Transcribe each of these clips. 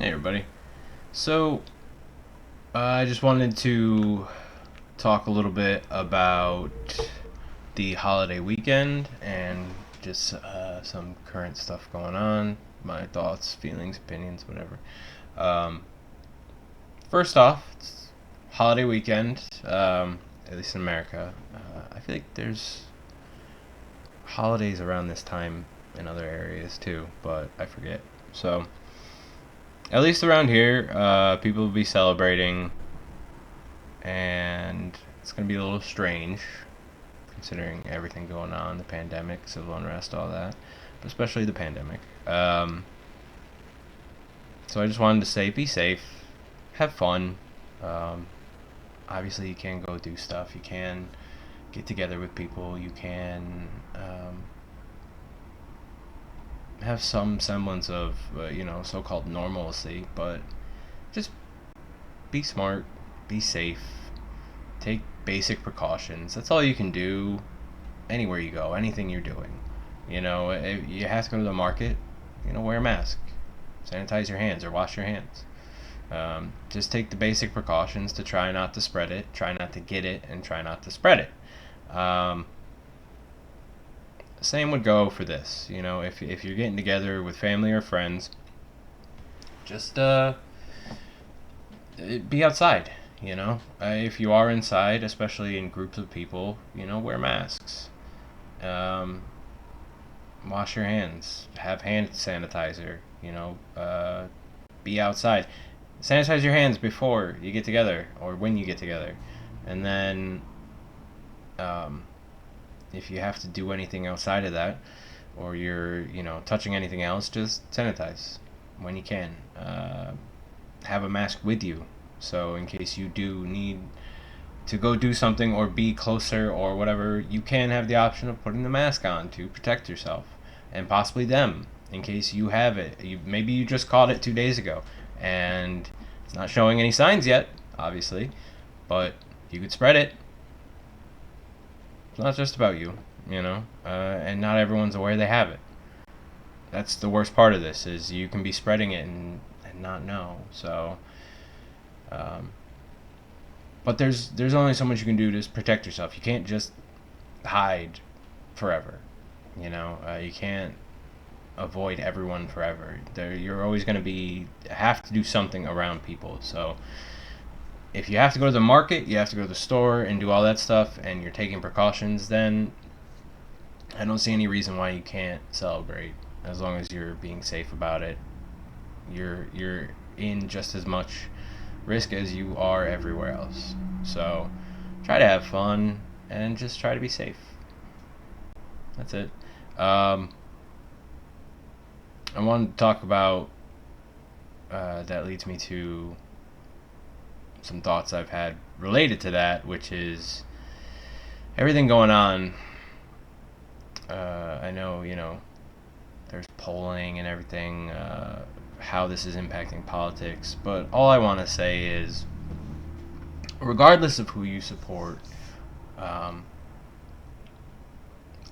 Hey everybody. So, I just wanted to talk a little bit about the holiday weekend and just some current stuff going on, my thoughts, feelings, opinions, whatever. Um, First off, it's holiday weekend, at least in America. I feel like there's holidays around this time in other areas too, but I forget. So, at least around here, people will be celebrating, and it's going to be a little strange considering everything going on, the pandemic, civil unrest, all that, but especially the pandemic. So I just wanted to say be safe, have fun. Um, Obviously, you can go do stuff, you can get together with people, you can have some semblance of, so called normalcy, but just be smart, be safe, take basic precautions. That's all you can do anywhere you go, anything you're doing. If you have to go to the market, wear a mask, sanitize your hands or wash your hands. Just take the basic precautions to try not to spread it, try not to get it, and try not to spread it. Same would go for this. If you're getting together with family or friends, just be outside. If you are inside, especially in groups of people, wear masks. Um, Wash your hands. Have hand sanitizer. Be outside. Sanitize your hands before you get together or when you get together, and then um, if you have to do anything outside of that, or you're touching anything else, just sanitize when you can. Have a mask with you, so in case you do need to go do something or be closer or whatever, you can have the option of putting the mask on to protect yourself and possibly them in case you have it. Maybe you just caught it 2 days ago and it's not showing any signs yet, obviously, but you could spread it. It's not just about you, and not everyone's aware they have it. That's the worst part of this, is you can be spreading it and not know. So, um, but there's only so much you can do to protect yourself. You can't just hide forever. You can't avoid everyone forever. You're always going to have to do something around people. So if you have to go to the market, you have to go to the store and do all that stuff, and you're taking precautions, then I don't see any reason why you can't celebrate, as long as you're being safe about it. You're in just as much risk as you are everywhere else. So try to have fun and just try to be safe. That's it. I wanted to talk about that leads me to some thoughts I've had related to that, which is everything going on. I know, there's polling and everything, how this is impacting politics, but all I want to say is, regardless of who you support,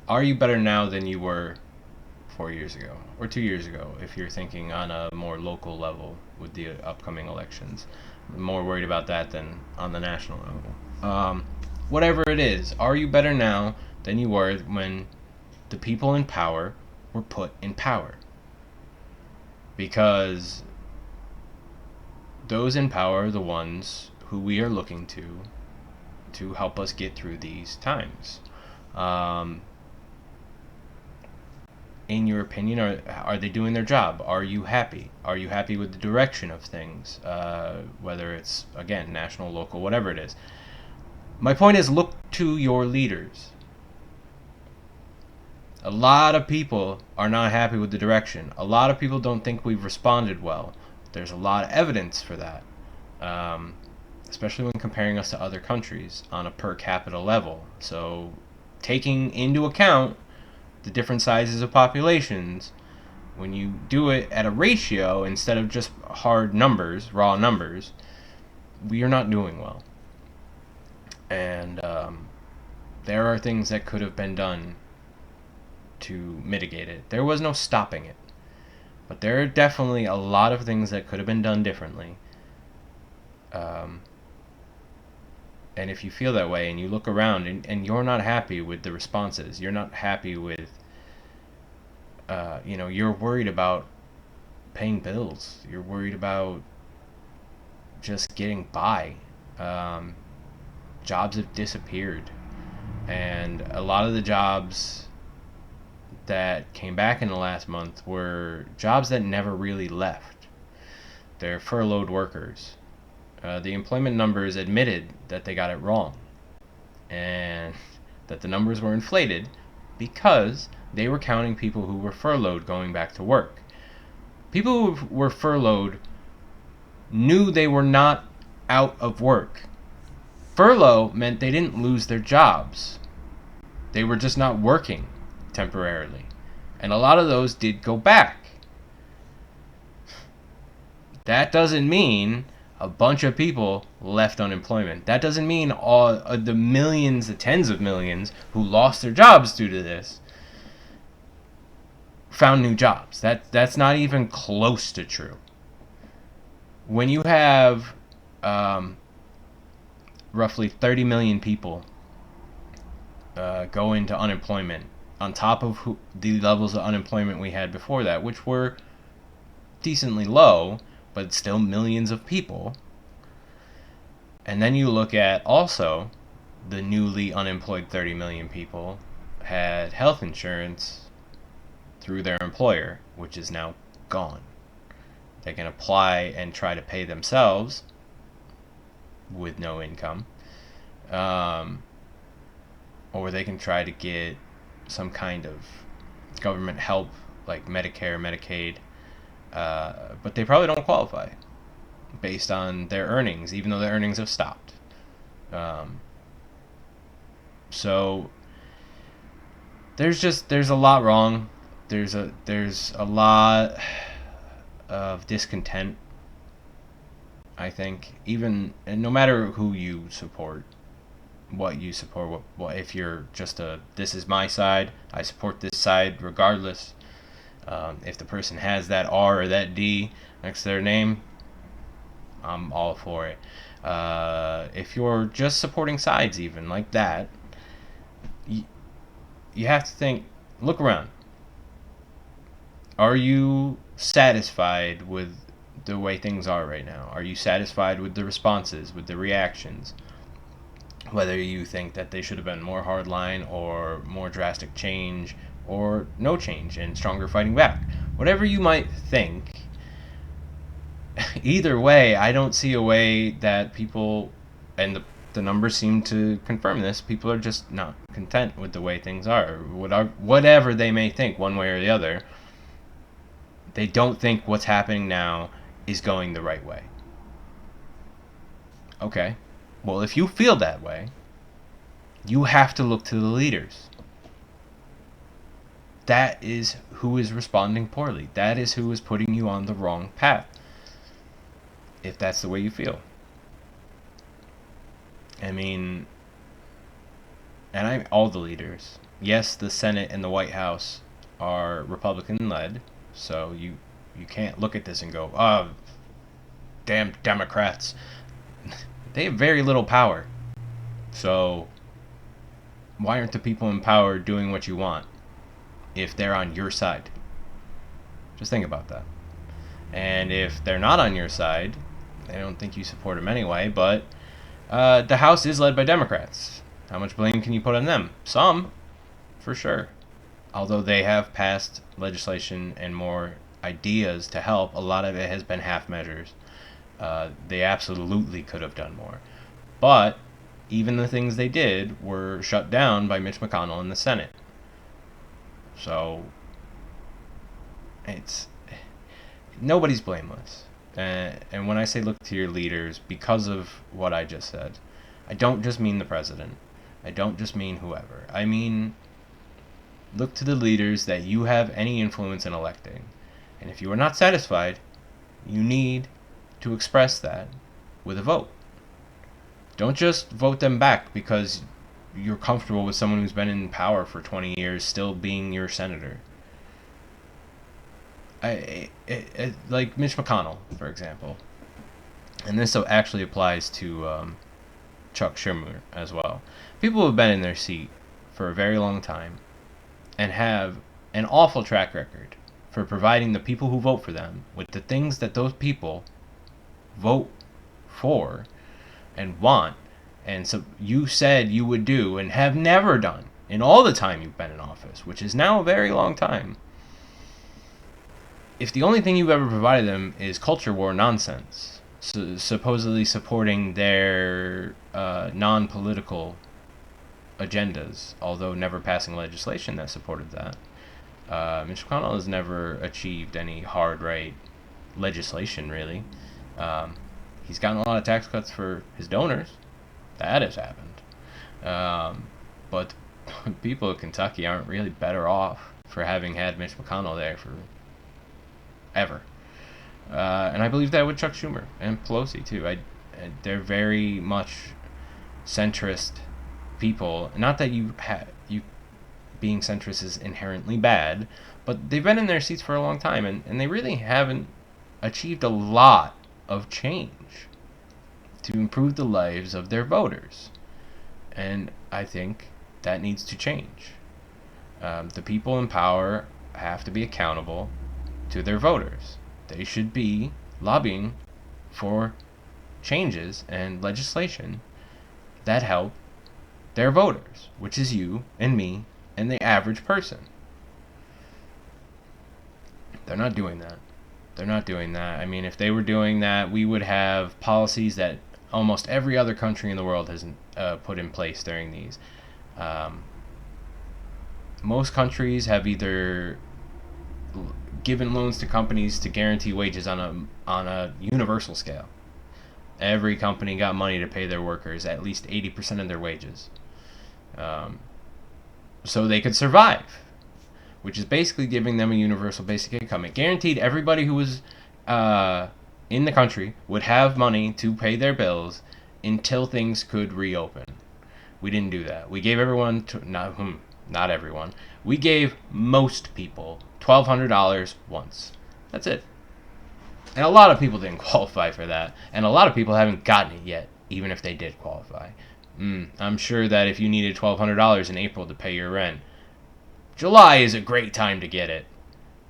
are you better now than you were 4 years ago or 2 years ago, if you're thinking on a more local level with the upcoming elections? I'm more worried about that than on the national level. Whatever it is, are you better now than you were when the people in power were put in power? Because those in power are the ones who we are looking to help us get through these times. In your opinion, are they doing their job? Are you happy? Are you happy with the direction of things? Whether it's, again, national, local, whatever it is. My point is, look to your leaders. A lot of people are not happy with the direction. A lot of people don't think we've responded well. There's a lot of evidence for that, especially when comparing us to other countries on a per capita level. So taking into account the different sizes of populations, when you do it at a ratio instead of just hard numbers, raw numbers, we are not doing well. And there are things that could have been done to mitigate it. There was no stopping it. But there are definitely a lot of things that could have been done differently. And if you feel that way and you look around and you're not happy with the responses, you're not happy with, you're worried about paying bills, you're worried about just getting by. Jobs have disappeared. And a lot of the jobs that came back in the last month were jobs that never really left. They're furloughed workers. The employment numbers admitted that they got it wrong and that the numbers were inflated because they were counting people who were furloughed going back to work. People who were furloughed knew they were not out of work. Furlough meant they didn't lose their jobs. They were just not working temporarily. And a lot of those did go back. That doesn't mean a bunch of people left unemployment. That doesn't mean all the millions, the tens of millions who lost their jobs due to this found new jobs. That's not even close to true. When you have roughly 30 million people go into unemployment on top of the levels of unemployment we had before that, which were decently low, but still millions of people. And then you look at also the newly unemployed 30 million people had health insurance through their employer, which is now gone. They can apply and try to pay themselves with no income, or they can try to get some kind of government help like Medicare, Medicaid, but they probably don't qualify based on their earnings, even though their earnings have stopped. So there's a lot wrong. There's a lot of discontent, I think, and no matter who you support, what you support, what if you're just this is my side, I support this side regardless. If the person has that R or that D next to their name, I'm all for it. If you're just supporting sides even like that, you have to think, look around. Are you satisfied with the way things are right now? Are you satisfied with the responses, with the reactions? Whether you think that they should have been more hardline or more drastic change or no change and stronger fighting back. Whatever you might think, either way, I don't see a way that people, and the numbers seem to confirm this, people are just not content with the way things are. Whatever they may think, one way or the other, they don't think what's happening now is going the right way. Okay. Well, if you feel that way, you have to look to the leaders. That is who is responding poorly. That is who is putting you on the wrong path. If that's the way you feel. I mean, all the leaders. Yes, the Senate and the White House are Republican-led, so you can't look at this and go, oh, damn Democrats. They have very little power. So why aren't the people in power doing what you want if they're on your side? Just think about that. And if they're not on your side, I don't think you support them anyway, but the House is led by Democrats. How much blame can you put on them? Some, for sure. Although they have passed legislation and more ideas to help, a lot of it has been half measures. They absolutely could have done more. But even the things they did were shut down by Mitch McConnell in the Senate. So nobody's blameless. And when I say look to your leaders, because of what I just said, I don't just mean the president. I don't just mean whoever. I mean, look to the leaders that you have any influence in electing. And if you are not satisfied, you need to express that with a vote. Don't just vote them back because you're comfortable with someone who's been in power for 20 years still being your senator. like Mitch McConnell, for example, and this actually applies to Chuck Schumer as well. People who have been in their seat for a very long time and have an awful track record for providing the people who vote for them with the things that those people vote for and want, and so you said you would do and have never done in all the time you've been in office, which is now a very long time. If the only thing you've ever provided them is culture war nonsense, supposedly supporting their non-political agendas, although never passing legislation that supported that, Mitch McConnell has never achieved any hard right legislation, really. He's gotten a lot of tax cuts for his donors. That has happened. But people of Kentucky aren't really better off for having had Mitch McConnell there for ever. And I believe that with Chuck Schumer and Pelosi, too. They're very much centrist people. Not that you being centrist is inherently bad, but they've been in their seats for a long time, and they really haven't achieved a lot of change to improve the lives of their voters. And I think that needs to change. The people in power have to be accountable to their voters. They should be lobbying for changes and legislation that help their voters, which is you and me and the average person. They're not doing that. They're not doing that. I mean, if they were doing that, we would have policies that almost every other country in the world has put in place during these. Most countries have either given loans to companies to guarantee wages on a universal scale. Every company got money to pay their workers at least 80% of their wages, so they could survive, which is basically giving them a universal basic income. It guaranteed everybody who was in the country would have money to pay their bills until things could reopen. We didn't do that. We gave everyone, not everyone, we gave most people $1,200 once. That's it. And a lot of people didn't qualify for that, and a lot of people haven't gotten it yet, even if they did qualify. I'm sure that if you needed $1,200 in April to pay your rent, July is a great time to get it.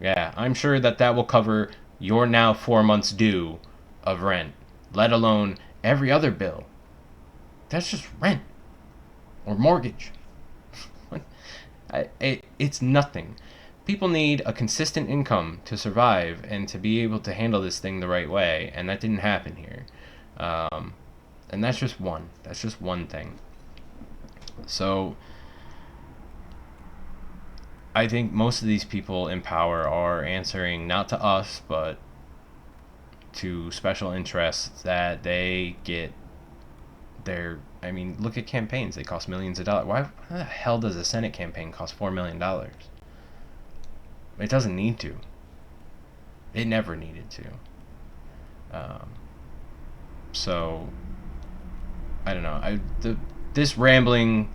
Yeah, I'm sure that will cover your now 4 months due of rent, let alone every other bill. That's just rent or mortgage. It's nothing. People need a consistent income to survive and to be able to handle this thing the right way, and that didn't happen here. And that's just one. That's just one thing. So I think most of these people in power are answering not to us, but to special interests that they get their... I mean, look at campaigns. They cost millions of dollars. Why the hell does a Senate campaign cost $4 million? It doesn't need to. It never needed to. So, I don't know. This rambling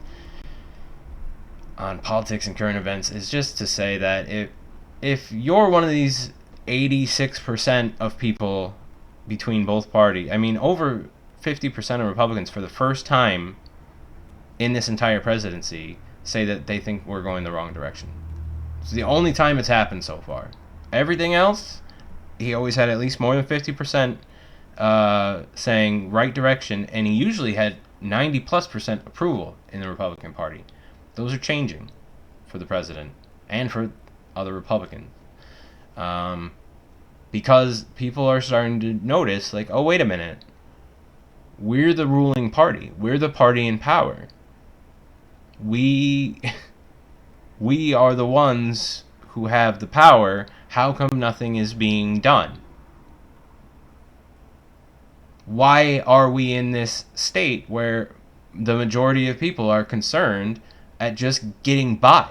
on politics and current events is just to say that if you're one of these 86% of people between both parties, I mean, over 50% of Republicans for the first time in this entire presidency say that they think we're going the wrong direction. It's the only time it's happened so far. Everything else, he always had at least more than 50% saying right direction, and he usually had 90+% approval in the Republican Party. Those are changing for the president and for other Republicans. Because people are starting to notice, like, oh, wait a minute. We're the ruling party. We're the party in power. We are the ones who have the power. How come nothing is being done? Why are we in this state where the majority of people are concerned at just getting by?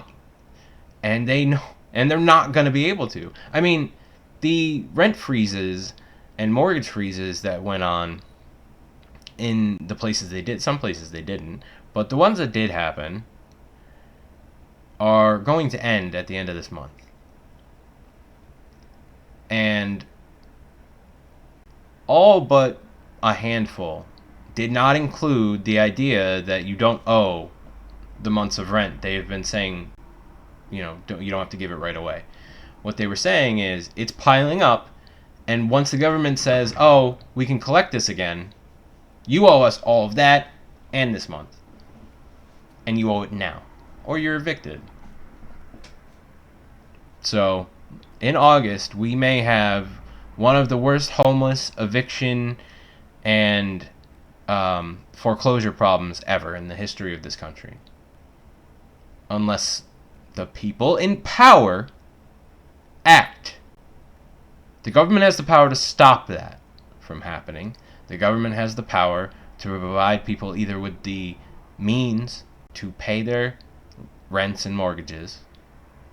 And they know, and they're not going to be able to. I mean, the rent freezes and mortgage freezes that went on in the places they did, some places they didn't, but the ones that did happen are going to end at the end of this month. And all but a handful did not include the idea that you don't owe the months of rent. They have been saying, you don't have to give it right away. What they were saying is it's piling up, and once the government says, oh, we can collect this again, you owe us all of that and this month. And you owe it now, or you're evicted. So, in August, we may have one of the worst homeless, eviction, and foreclosure problems ever in the history of this country. Unless the people in power act. The government has the power to stop that from happening. The government has the power to provide people either with the means to pay their rents and mortgages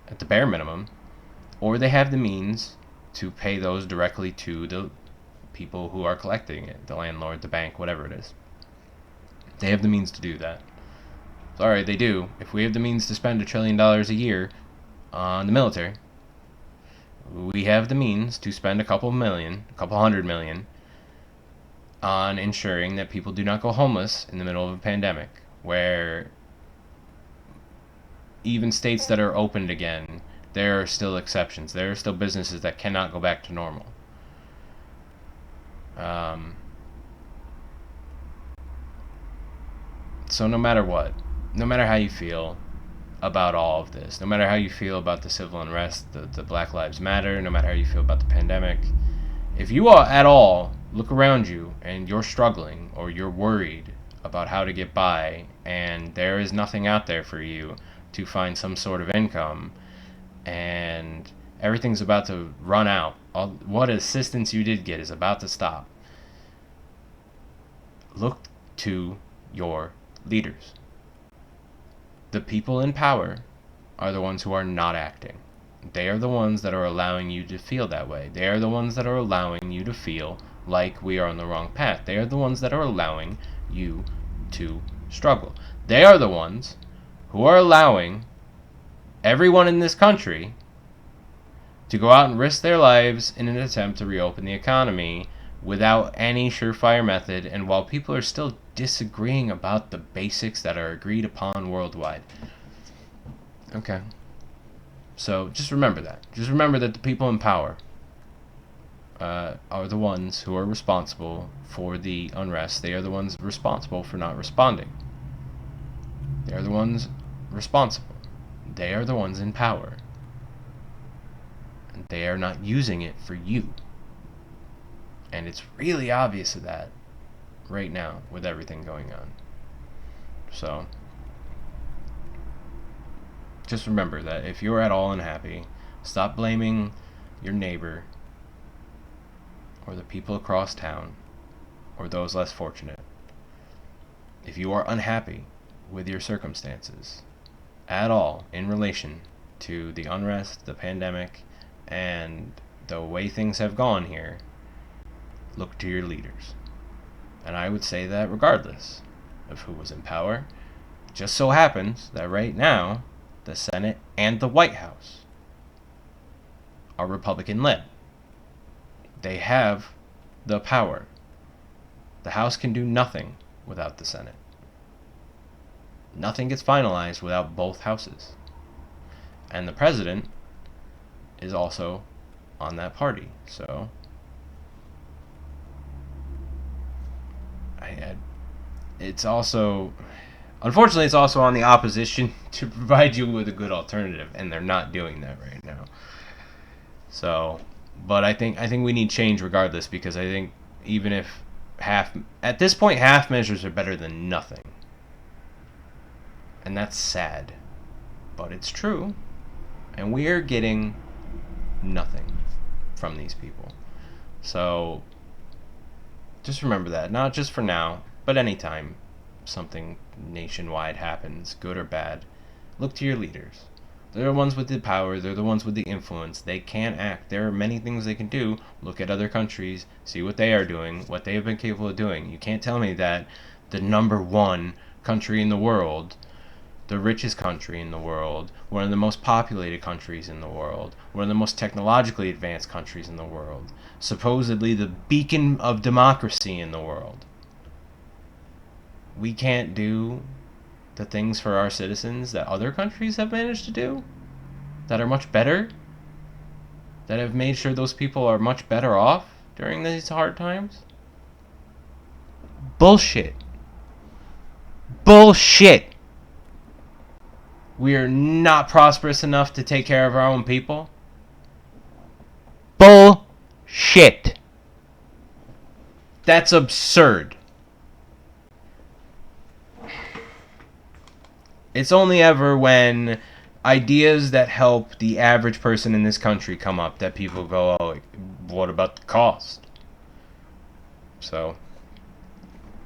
at the bare minimum, or they have the means to pay those directly to the people who are collecting it, the landlord, the bank, whatever it is. They have the means to do that. Sorry, they do. If we have the means to spend $1 trillion a year on the military, we have the means to spend a couple hundred million on ensuring that people do not go homeless in the middle of a pandemic, where even states that are opened again, there are still exceptions. There are still businesses that cannot go back to normal. So no matter what, no matter how you feel about all of this, no matter how you feel about the civil unrest, the Black Lives Matter, no matter how you feel about the pandemic, if you are at all look around you and you're struggling or you're worried about how to get by and there is nothing out there for you to find some sort of income and everything's about to run out, what assistance you did get is about to stop, look to your leaders. The people in power are the ones who are not acting. They are the ones that are allowing you to feel that way. They are the ones that are allowing you to feel like we are on the wrong path. They are the ones that are allowing you to struggle. They are the ones who are allowing everyone in this country to go out and risk their lives in an attempt to reopen the economy without any surefire method, and while people are still disagreeing about the basics that are agreed upon worldwide. Okay. So just remember that. Just remember that the people in power are the ones who are responsible for the unrest. They are the ones responsible for not responding. They are the ones responsible. They are the ones in power. And they are not using it for you. And it's really obvious of that right now with everything going on. So just remember that if you're at all unhappy, stop blaming your neighbor or the people across town or those less fortunate. If you are unhappy with your circumstances at all in relation to the unrest, the pandemic, and the way things have gone here, look to your leaders. And I would say that regardless of who was in power, it just so happens that right now, the Senate and the White House are Republican-led. They have the power. The House can do nothing without the Senate. Nothing gets finalized without both houses. And the president is also on that party. So it's also, unfortunately, it's also on the opposition to provide you with a good alternative, and they're not doing that right now. So, but I think we need change regardless, because I think even if at this point, half measures are better than nothing. And that's sad, but it's true. And we are getting nothing from these people. So just remember that, not just for now, but anytime something nationwide happens, good or bad, look to your leaders. They're the ones with the power, they're the ones with the influence. They can act. There are many things they can do. Look at other countries, see what they are doing, what they have been capable of doing. You can't tell me that the number one country in the world the richest country in the world, one of the most populated countries in the world, one of the most technologically advanced countries in the world, supposedly the beacon of democracy in the world. We can't do the things for our citizens that other countries have managed to do, that are much better, that have made sure those people are much better off during these hard times. Bullshit. Bullshit. We are not prosperous enough to take care of our own people. Bullshit. That's absurd. It's only ever when ideas that help the average person in this country come up that people go, oh, what about the cost? So,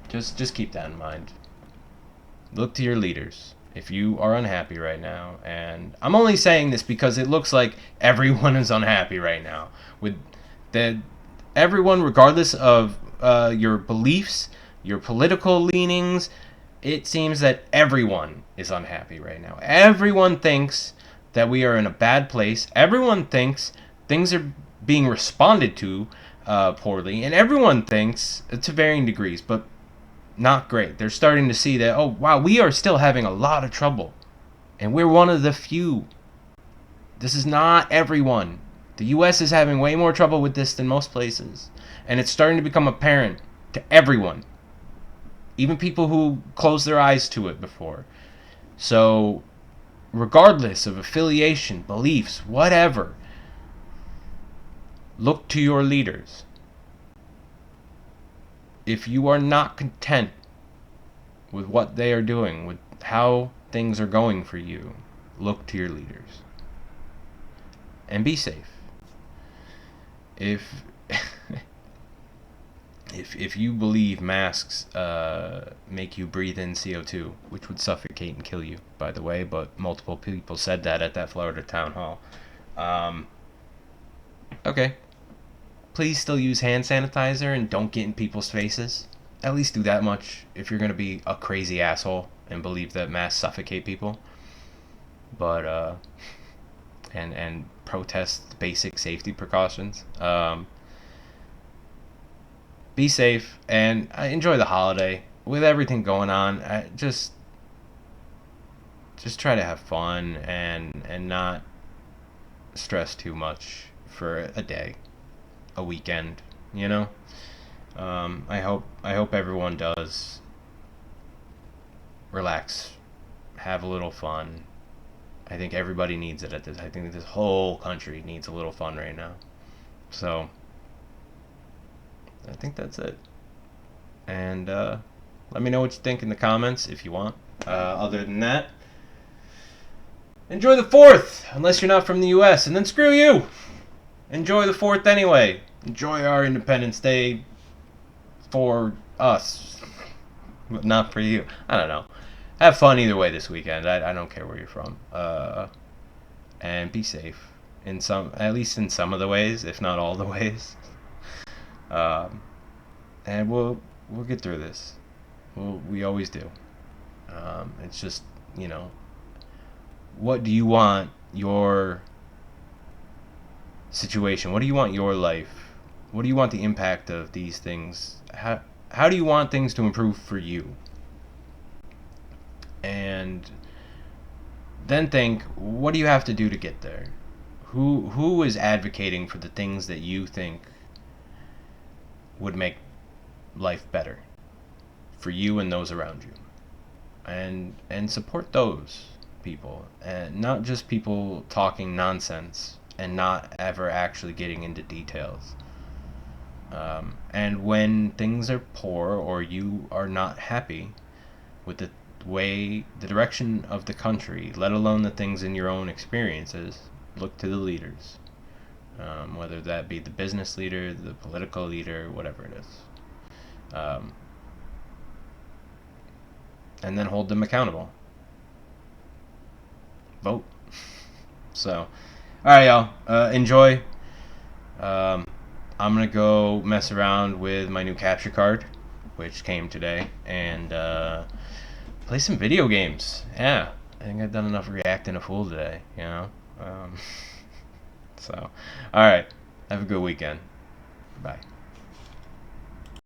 just keep that in mind. Look to your leaders. If you are unhappy right now, and I'm only saying this because it looks like everyone is unhappy right now. With the everyone, regardless of your beliefs, your political leanings, it seems that everyone is unhappy right now. Everyone thinks that we are in a bad place. Everyone thinks things are being responded to poorly, and everyone thinks, to varying degrees, but not great. They're starting to see that, oh, wow, we are still having a lot of trouble. And we're one of the few. This is not everyone. The U.S. is having way more trouble with this than most places. And it's starting to become apparent to everyone. Even people who closed their eyes to it before. So, regardless of affiliation, beliefs, whatever, look to your leaders. If you are not content with what they are doing, with how things are going for you, look to your leaders. And be safe. If you believe masks make you breathe in CO2, which would suffocate and kill you, by the way, but multiple people said that at that Florida town hall. Okay. Please still use hand sanitizer and don't get in people's faces. At least do that much if you're going to be a crazy asshole and believe that masks suffocate people. But, and protest basic safety precautions. Be safe and enjoy the holiday. With everything going on, just try to have fun and not stress too much for a day. A weekend, you know. I hope everyone does relax, have a little fun. I think everybody needs it at this. I think this whole country needs a little fun right now. So I think that's it. And let me know what you think in the comments if you want. Other than that, enjoy the 4th, unless you're not from the U.S. And then screw you. Enjoy the 4th anyway. Enjoy our Independence Day for us, but not for you. I don't know. Have fun either way this weekend. I don't care where you're from. And be safe at least in some of the ways, if not all the ways. And we'll get through this. We always do. It's just, what do you want your situation? What do you want your life? What do you want the impact of these things? How do you want things to improve for you? And then think, what do you have to do to get there? Who is advocating for the things that you think would make life better for you and those around you? And support those people, and not just people talking nonsense and not ever actually getting into details. And when things are poor or you are not happy with the direction of the country, let alone the things in your own experiences, look to the leaders. Whether that be the business leader, the political leader, whatever it is. And then hold them accountable. Vote. So, alright, y'all. Enjoy. I'm going to go mess around with my new capture card, which came today, and play some video games. Yeah. I think I've done enough reacting a fool today, you know? Um, so, alright. Have a good weekend. Bye.